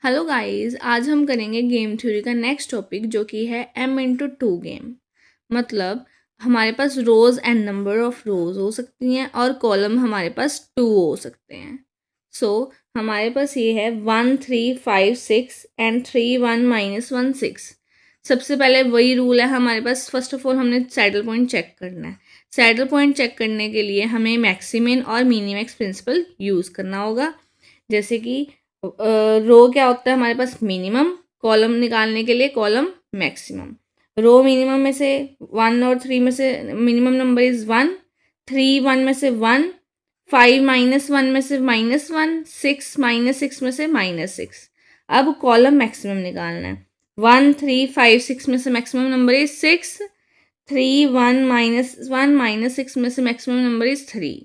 Hello guys, आज हम करेंगे गेम थ्योरी का नेक्स्ट टॉपिक जो कि है m×2 गेम। मतलब हमारे पास रोज एंड नंबर ऑफ रोज हो सकती हैं और कॉलम हमारे पास 2 हो सकते हैं। सो हमारे पास ये है 1 3 5 6 एंड 3 1 -1 6। सबसे पहले वही रूल है हमारे पास। फर्स्ट ऑफ ऑल हमने सैडल पॉइंट चेक करना है। सैडल पॉइंट चेक करने के लिए हमें मैक्सिमिन और मिनिमैक्स प्रिंसिपल यूज़ करना होगा। जैसे कि रो क्या होता है हमारे पास मिनिमम, कॉलम निकालने के लिए कॉलम मैक्सिमम। रो मिनिमम में से 1 और 3 में से मिनिमम नंबर इज 1, 3 1 में से 1, 5 -1 में से -1, 6 -6 में से -6। अब कॉलम मैक्सिमम निकालना है। 1 3 5 6 में से मैक्सिमम नंबर इज 6, 3 1 -1 -6 में से मैक्सिमम नंबर इज 3।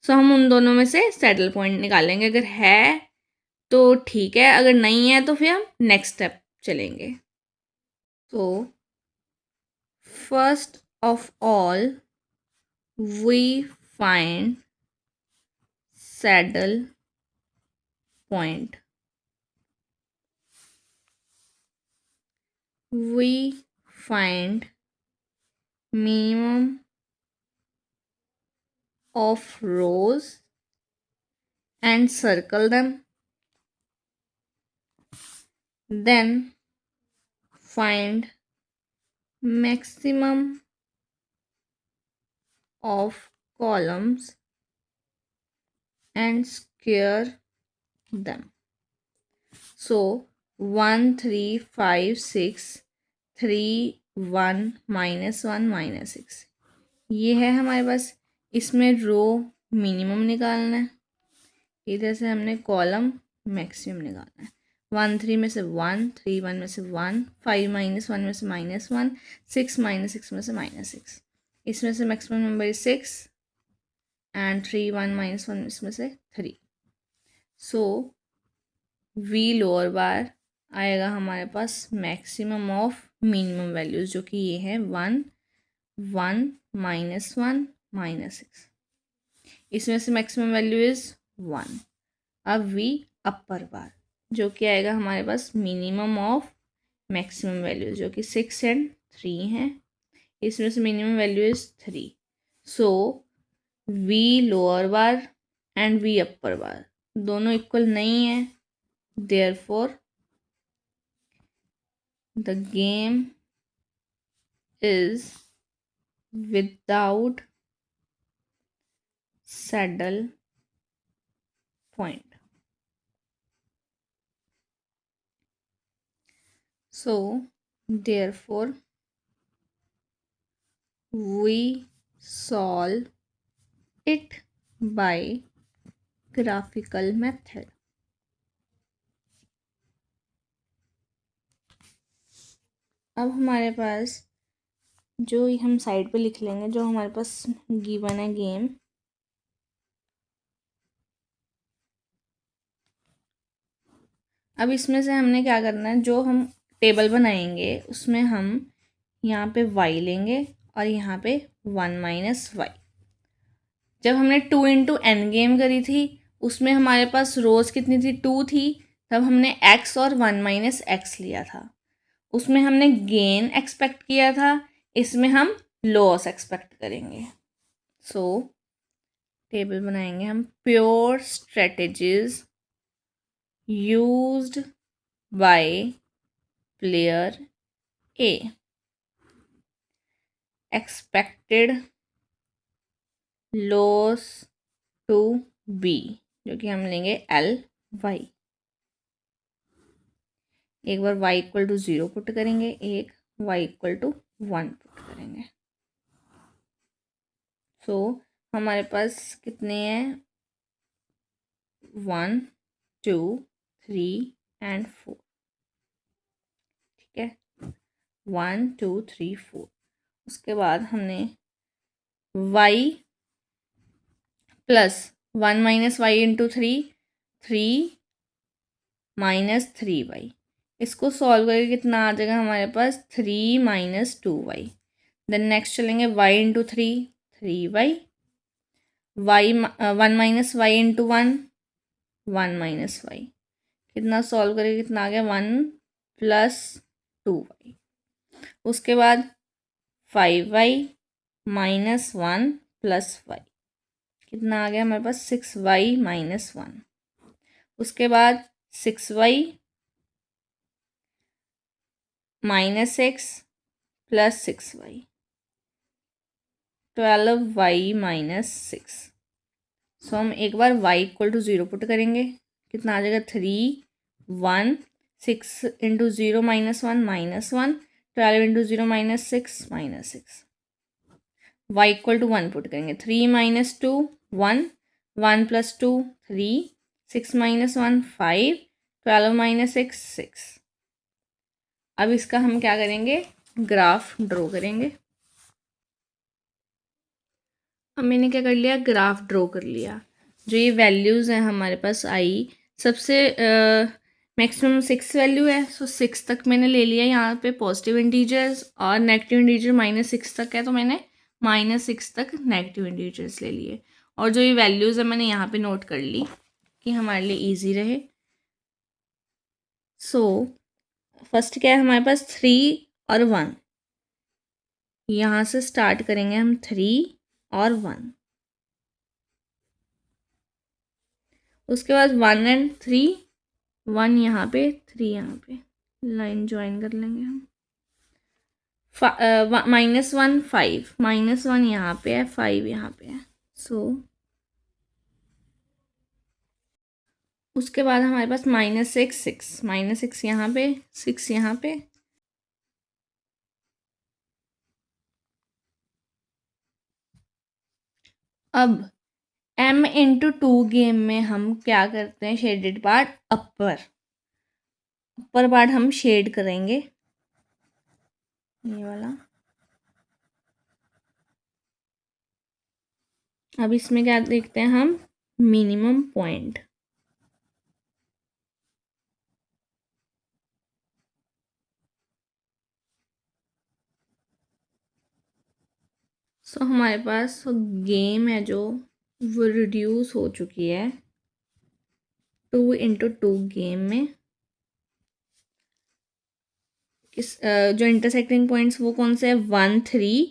सो हम उन दोनों में से सैडल पॉइंट निकालेंगे। अगर है तो ठीक है, अगर नहीं है तो फिर हम नेक्स्ट स्टेप चलेंगे। तो first of all we find saddle point. We find minimum of rows and circle them, then find maximum of columns and square them. So 1 3 5 6 3 1 -1 -6 ये है हमारे पास। इसमें रो मिनिमम निकालना है, इधर से हमने कॉलम मैक्सिमम निकालना है। 1 3 में से 1, 3 1 में से 1, 5 -1 में से -1, 6 -6 में से -6। इसमें से मैक्सिमम नंबर इज 6 एंड 3 1 -1 इसमें से 3। सो वी लोअर बार आएगा हमारे पास मैक्सिमम ऑफ मिनिमम वैल्यूज जो कि ये है 1 1 -1 -6। इसमें से मैक्सिमम वैल्यू इज 1। अब वी अपर बार जो कि आएगा हमारे पास मिनिमम ऑफ मैक्सिमम वैल्यू जो कि 6 एंड 3 है। इसमें से minimum value is 3। So we lower bar and we upper bar दोनों इक्वल नहीं है, therefore the game is without saddle point. So therefore we solve it by graphical method. अब हमारे पास जो हम साइड पे लिख लेंगे, जो हमारे पास गिवन है गेम। अब इसमें से हमने क्या करना है, जो हम टेबल बनाएंगे उसमें हम यहाँ पे y लेंगे और यहाँ पे 1 - y। जब हमने 2 × n गेम करी थी उसमें हमारे पास रोज कितनी थी, 2 थी। तब हमने x और 1 - x लिया था। उसमें हमने गेन एक्सपेक्ट किया था, इसमें हम लॉस एक्सपेक्ट करेंगे। सो टेबल बनाएंगे हम। Pure strategies used by player A, expected loss to be जो कि हम लेंगे LY। एक बार y = 0 पुट करेंगे, एक y = 1 पुट करेंगे। सो हमारे पास कितने हैं, 1 2 3 एंड 4। ठीक है, 1 2 3 4। उसके बाद हमने y + 1 - y × 3, 3 - 3y। इसको सॉल्व करके कितना आ जाएगा हमारे पास, 3 - 2y। देन नेक्स्ट चलेंगे y × 3, 3y। 1 - y × 1, 1 - y। कितना सॉल्व करेंगे, कितना आ गया 1 + 2y। उसके बाद 5y - 1 + y, कितना आ गया हमारे पास 6y - 1। उसके बाद 6y - x + 6y, 12y - 6। सो हम एक बार y = 0 पुट करेंगे, कितना आ जाएगा 3 1 6 × 0 - 1 -1, 12 × 0 - 6 -6। y = 1 पुट करेंगे, 3 - 2 1, 1 + 2 3, 6 - 1 5, 12 - 6 6। अब इसका हम क्या करेंगे, ग्राफ ड्रॉ करेंगे। अब मैंने क्या कर लिया, ग्राफ ड्रॉ कर लिया। जो ये वैल्यूज़ हैं हमारे पास आई, सबसे मैक्सिमम 6 वैल्यू है, सो 6 तक मैंने ले लिया। यहाँ पे पॉजिटिव इंटीजर्स और नेगेटिव इंटीजर -6 तक है, तो मैंने -6 तक नेगेटिव इंटीजर्स ले लिए। और जो ये वैल्यूज़ है मैंने यहाँ पे नोट कर ली कि हमारे लिए ईजी रहे। सो फर्स्ट क्या है हमारे पास 3 और 1, यहाँ से स्टार्ट करेंगे हम 3 और 1। उसके बाद 1 और 3, 1 यहाँ पे 3 यहाँ पे, लाइन ज्वाइन कर लेंगे हम। -1 5, -1 यहाँ पे है, 5 यहाँ पे है। सो उसके बाद हमारे पास -6 6, -6 यहाँ पे, 6 यहाँ पे। अब m × 2 गेम में हम क्या करते हैं, शेडेड पार्ट अपर पार्ट हम शेड करेंगे, ये वाला। अब इसमें क्या देखते हैं हम, मिनिमम पॉइंट। सो हमारे पास गेम है जो वो रिड्यूस हो चुकी है 2 × 2 गेम में। किस जो इंटरसेक्टिंग पॉइंट्स वो कौन से है, 1 3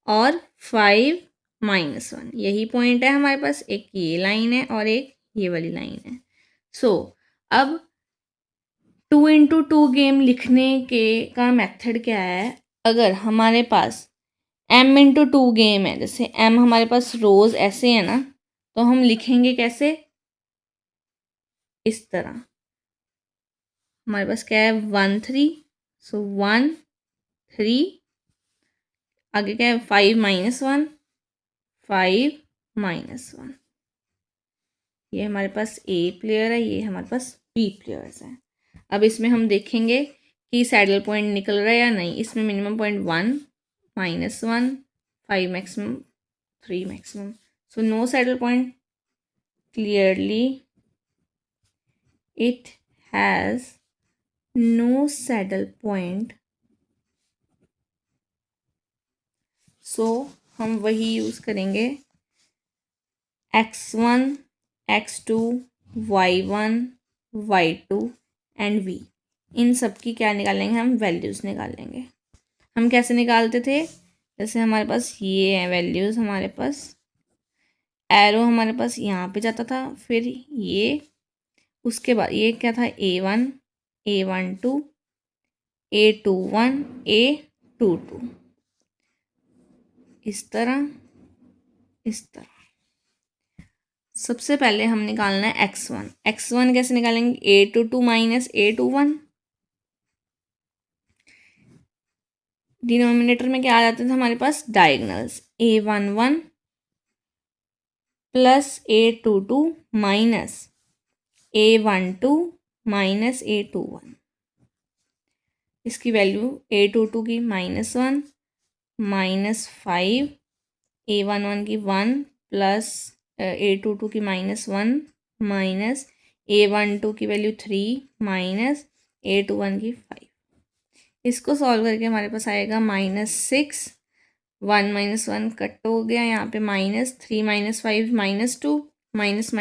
और 5 -1, यही पॉइंट है हमारे पास। एक ये लाइन है और एक ये वाली लाइन है। सो अब 2 × 2 गेम लिखने के का मेथड क्या है, अगर हमारे पास m × 2 गेम है, जैसे m हमारे पास रोज ऐसे है ना, तो हम लिखेंगे कैसे, इस तरह। हमारे पास क्या है 1 3, सो 1 3, आगे क्या है 5 -1, 5 -1। ये हमारे पास ए प्लेयर है, ये हमारे पास बी प्लेयर्स हैं। अब इसमें हम देखेंगे कि सैडल पॉइंट निकल रहा है या नहीं। इसमें minimum point 1 -1, 5 maximum, 3 maximum. So no saddle point, clearly it has no saddle point। So हम वही यूज़ करेंगे, x1 x2 y1 y2 and v। इन सब की क्या निकालेंगे हम, वैल्यूज़ निकालेंगे। हम कैसे निकालते थे, जैसे हमारे पास ये है वैल्यूज़, हमारे पास एरो हमारे पास यहाँ पे जाता था, फिर ये, उसके बाद ये क्या था, a1 a12 a21 a22, इस तरह इस तरह। सबसे पहले हम निकालना है x1। x1 कैसे निकालेंगे, a22 - a21। डिनोमिनेटर में क्या आ जाता था हमारे पास, diagonals, a11 + a22 - a12 - a21। इसकी वैल्यू a22 की -1 -5, a11 की 1 + a22 की -1 -a12 की वैल्यू 3 -a21 की 5। इसको सॉल्व करके हमारे पास आएगा -6, 1 -1 कट हो गया, यहाँ पे -3 - 5 -2, माइनस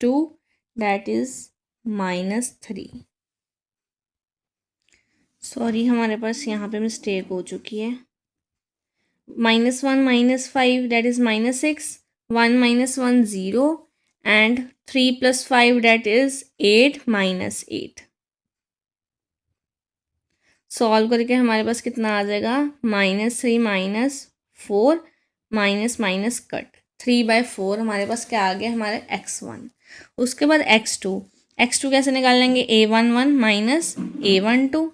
+2, दैट इज़ -3। सॉरी, हमारे पास यहाँ पे मिस्टेक हो चुकी है। -1 -5 that is -6, 1 -1 0 and 3 + 5 that is 8 -8। Solve करके हमारे पास कितना आ जाएगा, -3 -4 माइनस माइनस कट 3/4 हमारे पास क्या आ गया, हमारे x1। उसके बाद x2 कैसे निकाल लेंगे, a11 माइनस a12,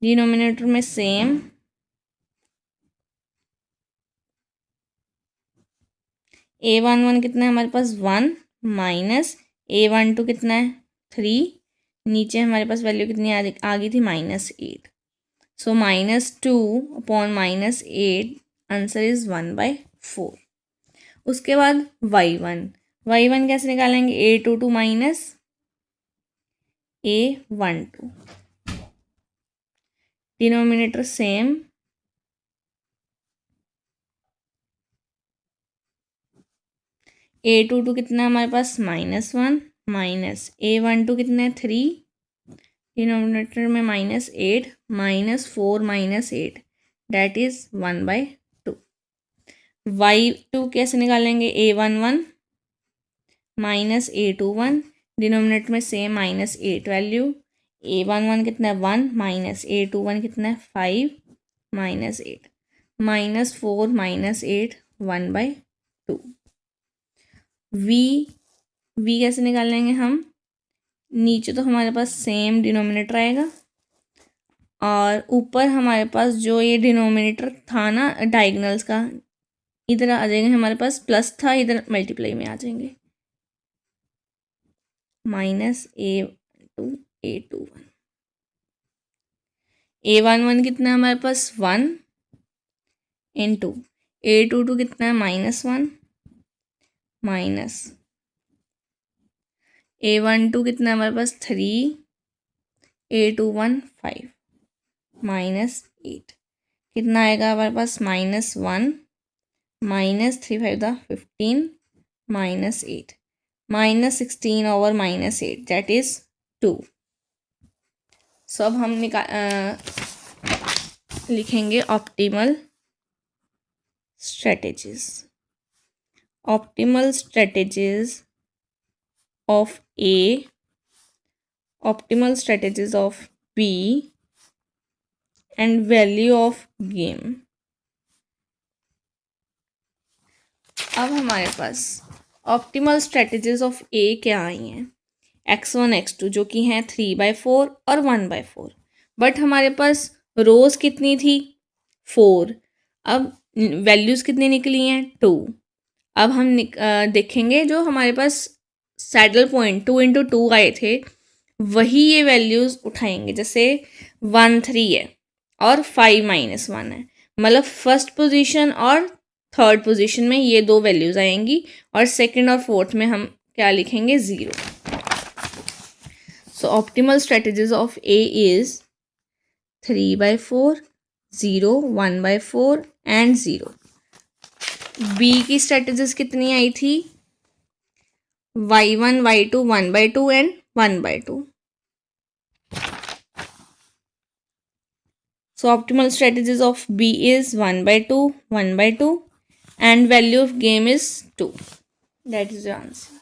डिनोमिनेटर में सेम, a11 कितना है हमारे पास 1 माइनस a12 कितना है 3, नीचे हमारे पास वैल्यू कितनी आ गई थी -8। सो -2 अपॉन -8 आंसर इज 1/4। उसके बाद y1 कैसे निकालेंगे, a22 minus a12, denominator same, a22 कितना है हमारे पास -1 माइनस a12 कितना है 3, डिनोमिनेटर में -8 -4 -8 डैट इज 1/2। y2 कैसे निकालेंगे, a11 माइनस a21, डिनोमिनेटर में सेम -8 वैल्यू, a11 कितना है 1 माइनस a21 कितना है 5 -8 -4 -8 1/2। v कैसे निकालेंगे हम, नीचे तो हमारे पास सेम डिनोमिनेटर आएगा और ऊपर हमारे पास जो ये डिनोमिनेटर था ना डायगोनल्स का, इधर आ जाएंगे, हमारे पास प्लस था इधर मल्टीप्लाई में आ जाएंगे, -a2 a21, a11 कितना है हमारे पास 1 इंटू a22 कितना है -1 माइनस a12 कितना है हमारे पास 3, a21 5 -8 कितना आएगा हमारे पास -1 -3 5 15 -8 -16 ओवर -8 दैट इज 2। सो अब हम लिखेंगे optimal strategies of A, optimal strategies of B and value of game। अब हमारे पास ऑप्टिमल स्ट्रेटेजीज ऑफ A क्या आई हैं, x1 x2 जो कि हैं 3/4 और 1/4, बट हमारे पास रोज कितनी थी 4, अब वैल्यूज़ कितनी निकली हैं 2। अब हम देखेंगे जो हमारे पास सैडल पॉइंट 2 × 2 आए थे वही ये वैल्यूज़ उठाएंगे, जैसे 1 3 है और 5 -1 है, मतलब फर्स्ट पोजीशन और थर्ड पोजीशन में ये दो वैल्यूज़ आएंगी और सेकंड और फोर्थ में हम क्या लिखेंगे 0। So optimal strategies of A is 3/4 0 1/4 and 0। B की स्ट्रेटेजीज कितनी आई थी, y1 y2 1/2 and 1/2। So optimal strategies of B is 1/2 1/2 and value of game is 2। That is the answer.